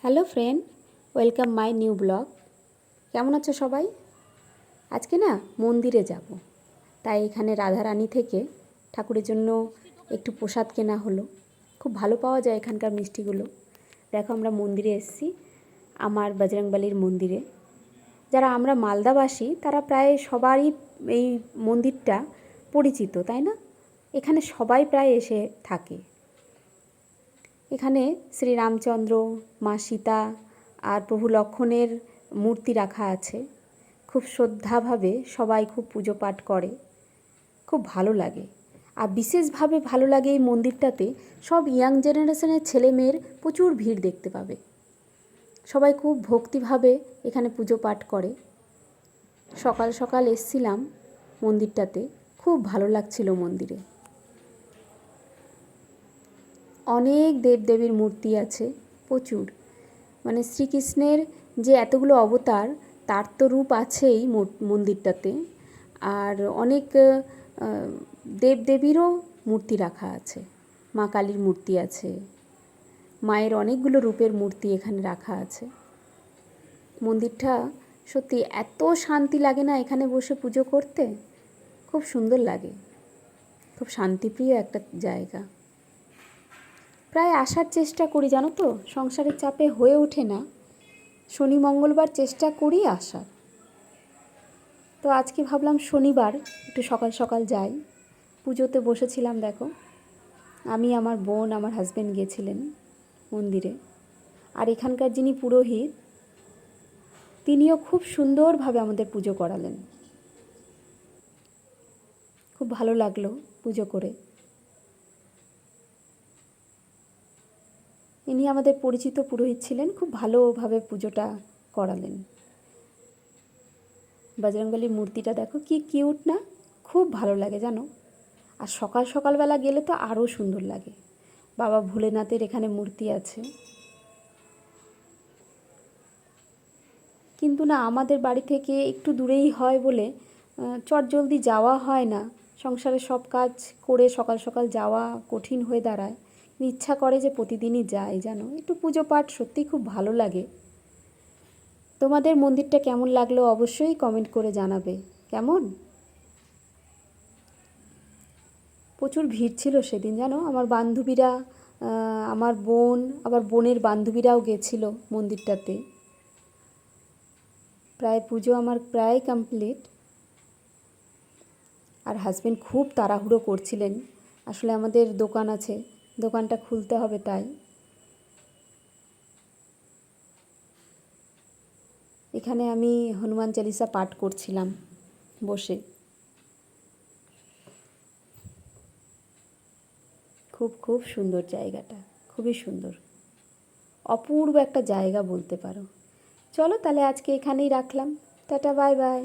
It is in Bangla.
Hello friend, welcome my new blog. কেমন আছো সবাই? আজকে না মন্দিরে যাব, তাই এখানে রাধারানী থেকে ঠাকুরের জন্য একটু প্রসাদ কেনা হলো। খুব ভালো পাওয়া যায় এখানকার মিষ্টিগুলো। দেখো আমরা মন্দিরে এসেছি, আমার বজরংবলীর মন্দিরে। যারা আমরা মালদাবাসী তারা প্রায় সবারই এই মন্দিরটা পরিচিত, তাই না? এখানে সবাই প্রায় এসে থাকে। এখানে শ্রী রামচন্দ্র, মা সীতা আর প্রভু লক্ষ্মণের মূর্তি রাখা আছে। খুব শ্রদ্ধাভাবে সবাই খুব পুজো পাঠ করে, খুব ভালো লাগে। আর বিশেষভাবে ভালো লাগে এই মন্দিরটাতে সব ইয়াং জেনারেশনের ছেলে মেয়ের প্রচুর ভিড় দেখতে পাবে। সবাই খুব ভক্তিভাবে এখানে পুজো পাঠ করে। সকাল সকাল এসছিলাম মন্দিরটাতে, খুব ভালো লাগছিল মন্দিরে। অনেক দেবদেবীর মূর্তি আছে, প্রচুর। মানে শ্রীকৃষ্ণের যে এতগুলো অবতার, তার তো রূপ আছেই মন্দিরটাতে। আর অনেক দেবদেবীরও মূর্তি রাখা আছে। মা কালীর মূর্তি আছে, মায়ের অনেকগুলো রূপের মূর্তি এখানে রাখা আছে। মন্দিরটা সত্যি এত শান্তি লাগে না এখানে বসে পুজো করতে, খুব সুন্দর লাগে। খুব শান্তিপ্রিয় একটা জায়গা। প্রায় আসার চেষ্টা করি, জানো তো, সংসারের চাপে হয়ে ওঠে না। শনি মঙ্গলবার চেষ্টা করি আসার। তো আজকে ভাবলাম শনিবার একটু সকাল সকাল যাই। পুজোতে বসেছিলাম, দেখো আমি, আমার বোন, আমার হাজব্যান্ড গিয়েছিলেন মন্দিরে। আর এখানকার যিনি পুরোহিত, তিনিও খুব সুন্দরভাবে আমাদের পুজো করালেন। খুব ভালো লাগলো পুজো করে। ইনি আমাদের পরিচিত পুরোহিত ছিলেন, খুব ভালোভাবে পুজোটা করালেন। বজরংবলীর মূর্তিটা দেখো কি কিউট না, খুব ভালো লাগে জানো। আর সকাল সকালবেলা গেলে তো আরও সুন্দর লাগে। বাবা ভোলেনাথের এখানে মূর্তি আছে। কিন্তু না, আমাদের বাড়ি থেকে একটু দূরেই হয় বলে চটজলদি যাওয়া হয় না। সংসারের সব কাজ করে সকাল সকাল যাওয়া কঠিন হয়ে দাঁড়ায়। ইচ্ছা করে যে প্রতিদিনই যাই, জানো, একটু পুজো পাঠ সত্যিই খুব ভালো লাগে। তোমাদের মন্দিরটা কেমন লাগলো অবশ্যই কমেন্ট করে জানাবে। কেমন? প্রচুর ভিড় ছিল সেদিন, জানো। আমার বান্ধবীরা, আমার বোন, আবার বোনের বান্ধবীরাও গেছিল মন্দিরটাতে। প্রায় পুজো আমার প্রায় কমপ্লিট। আর হাজব্যান্ড খুব তাড়াহুড়ো করছিলেন, আসলে আমাদের দোকান আছে, দোকানটা খুলতে হবে তাই। এখানে আমি হনুমান চালিসা পাঠ করছিলাম বসে। খুব খুব সুন্দর জায়গাটা, খুবই সুন্দর, অপূর্ব একটা জায়গা বলতে পারো। চলো তাহলে আজকে এখানেই রাখলাম। Tata, bye bye.